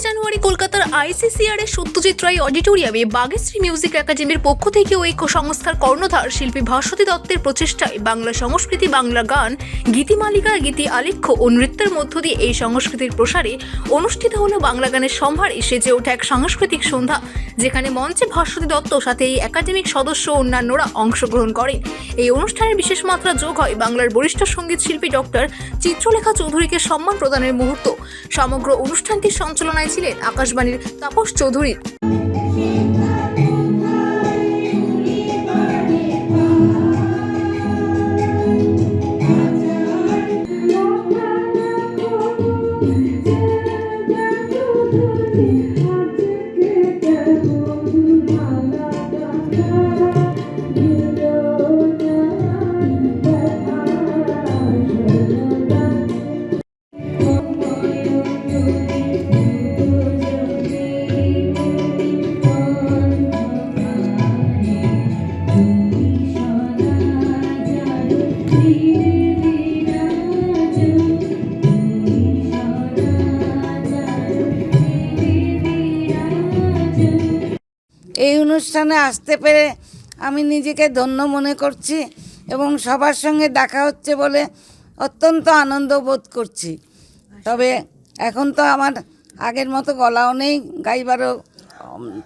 জানুয়ারি কলকাতার আইসিসিআর এর সত্যজিৎ রায় অডিটোরিয়ামে বাগেশ্রী মিউজিক একাডেমির পক্ষ থেকে ঐক্য সংস্থার কর্ণধার শিল্পী ভাস্বতী দত্তের প্রচেষ্টায় বাংলা সংস্কৃতি, বাংলা গান, গীতিমালিকা, গীতি আলেখ্য ও নৃত্যের মধ্য দিয়ে এই সংস্কৃতির প্রসারে অনুষ্ঠিত হলো বাংলা গানের সম্ভারে সেজে ওঠা এক সাংস্কৃতিক সন্ধ্যা, যেখানে মঞ্চে ভাস্বতী দত্ত সাথে এই একাডেমিক সদস্য ও অন্যান্যরা অংশগ্রহণ করেন। এই অনুষ্ঠানের বিশেষ মাত্রা যোগ হয় বাংলার বরিষ্ঠ সঙ্গীত শিল্পী ডক্টর চিত্রলেখা চৌধুরীকে সম্মান প্রদানের মুহূর্ত। সমগ্র অনুষ্ঠানটির সঞ্চালনায় ছিলেন আকাশবাণীর তাপস চৌধুরী। এই অনুষ্ঠানে আসতে পেরে আমি নিজেকে ধন্য মনে করছি এবং সবার সঙ্গে দেখা হচ্ছে বলে অত্যন্ত আনন্দ বোধ করছি। তবে এখন তো আমার আগের মতো গলাও নেই, গাইবারও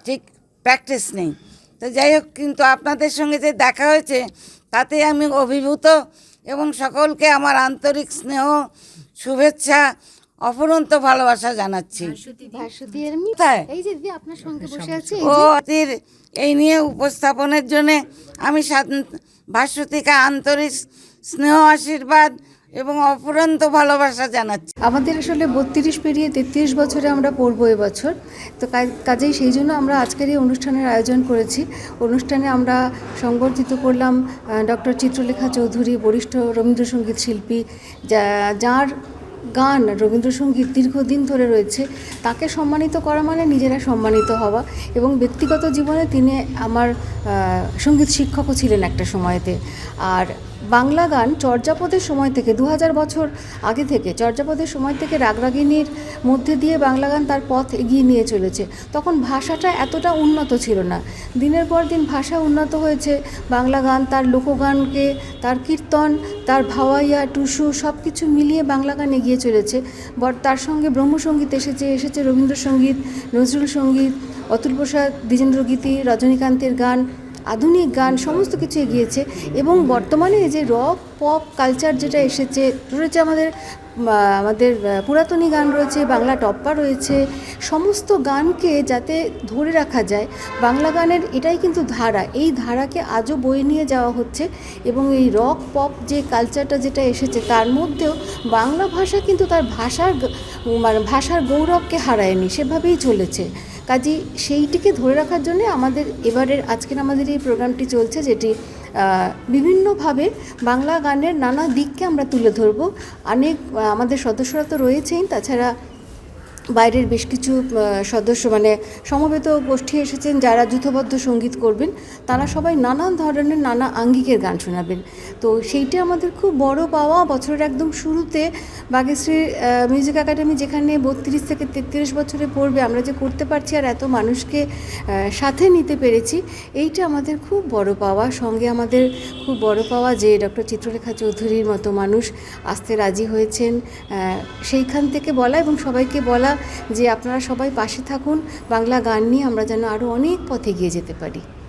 ঠিক প্র্যাকটিস নেই। তো যাই হোক, কিন্তু আপনাদের সঙ্গে যে দেখা হয়েছে তাতে আমি অভিভূত এবং সকলকে আমার আন্তরিক স্নেহ, শুভেচ্ছা, অফুরন্ত ভালোবাসা জানাচ্ছি। এই নিয়ে উপস্থাপনের জন্য আমি ভাস্বতীকে আন্তরিক স্নেহ, আশীর্বাদ এবং অফুরন্ত ভালোবাসা জানাচ্ছি। আমাদের আসলে 32 পেরিয়ে 33 বছরে আমরা পড়বো এবছর, তো কাজেই সেই জন্য আমরা আজকের এই অনুষ্ঠানের আয়োজন করেছি। অনুষ্ঠানে আমরা সংবর্ধিত করলাম ডক্টর চিত্রলেখা চৌধুরী, বরিষ্ঠ রবীন্দ্রসঙ্গীত শিল্পী, যার গান রবীন্দ্রসঙ্গীত দীর্ঘদিন ধরে রয়েছে। তাকে সম্মানিত করা মানে নিজেরা সম্মানিত হওয়া, এবং ব্যক্তিগত জীবনে তিনি আমার সঙ্গীত শিক্ষকও ছিলেন একটা সময়তে। আর বাংলা গান চর্যাপদের সময় থেকে 2000 বছর আগে থেকে, চর্যাপদের সময় থেকে রাগরাগিনীর মধ্যে দিয়ে বাংলা গান তার পথ এগিয়ে নিয়ে চলেছে। তখন ভাষাটা এতটা উন্নত ছিল না, দিনের পর দিন ভাষা উন্নত হয়েছে। বাংলা গান তার লোকগানকে, তার কীর্তন, তার ভাওয়াইয়া, টুসু সব কিছু মিলিয়ে বাংলা গান এগিয়ে চলেছে। তার সঙ্গে ব্রহ্মসঙ্গীত এসেছে রবীন্দ্রসঙ্গীত, নজরুল সঙ্গীত, অতুল প্রসাদ, দ্বিজেন্দ্রগীতি, রজনীকান্তের গান, আধুনিক গান, সমস্ত কিছু এগিয়েছে। এবং বর্তমানে এই যে রক পপ কালচার যেটা এসেছে, রয়েছে আমাদের পুরাতনী গান রয়েছে, বাংলা টপ্পা রয়েছে, সমস্ত গানকে যাতে ধরে রাখা যায়। বাংলা গানের এটাই কিন্তু ধারা, এই ধারাকে আজও বয়ে নিয়ে যাওয়া হচ্ছে। এবং এই রক পপ যে কালচারটা যেটা এসেছে, তার মধ্যেও বাংলা ভাষা কিন্তু তার ভাষার গৌরবকে হারায়নি, সেভাবেই চলেছে। কাজেই সেইটিকে ধরে রাখার জন্য আজকের আমাদের এই প্রোগ্রামটি চলছে, যেটি বিভিন্নভাবে বাংলা গানের নানা দিককে আমরা তুলে ধরব। আমাদের সদস্যরা তো রয়েছেই, তাছাড়া বাইরের বেশ কিছু সদস্য সমবেত গোষ্ঠী এসেছেন যারা যূথবদ্ধ সঙ্গীত করবেন। তারা সবাই নানান ধরনের নানা আঙ্গিকের গান শোনাবেন। তো সেইটা আমাদের খুব বড় পাওয়া। বছরের একদম শুরুতে বাগেশ্রী মিউজিক একাডেমি যেখানে 32 থেকে 33 বছরে পড়বে, আমরা যে করতে পারছি আর এত মানুষকে সাথে নিতে পেরেছি, এইটা আমাদের খুব বড় পাওয়া। সঙ্গে আমাদের খুব বড় পাওয়া যে ডক্টর চিত্রলেখা চৌধুরীর মতো মানুষ আসতে রাজি হয়েছেন। সেইখান থেকে বলা এবং সবাইকে বলা যে আপনারা সবাই পাশে থাকুন, বাংলা গান নিয়ে আমরা যেন আরও অনেক পথে এগিয়ে যেতে পারি।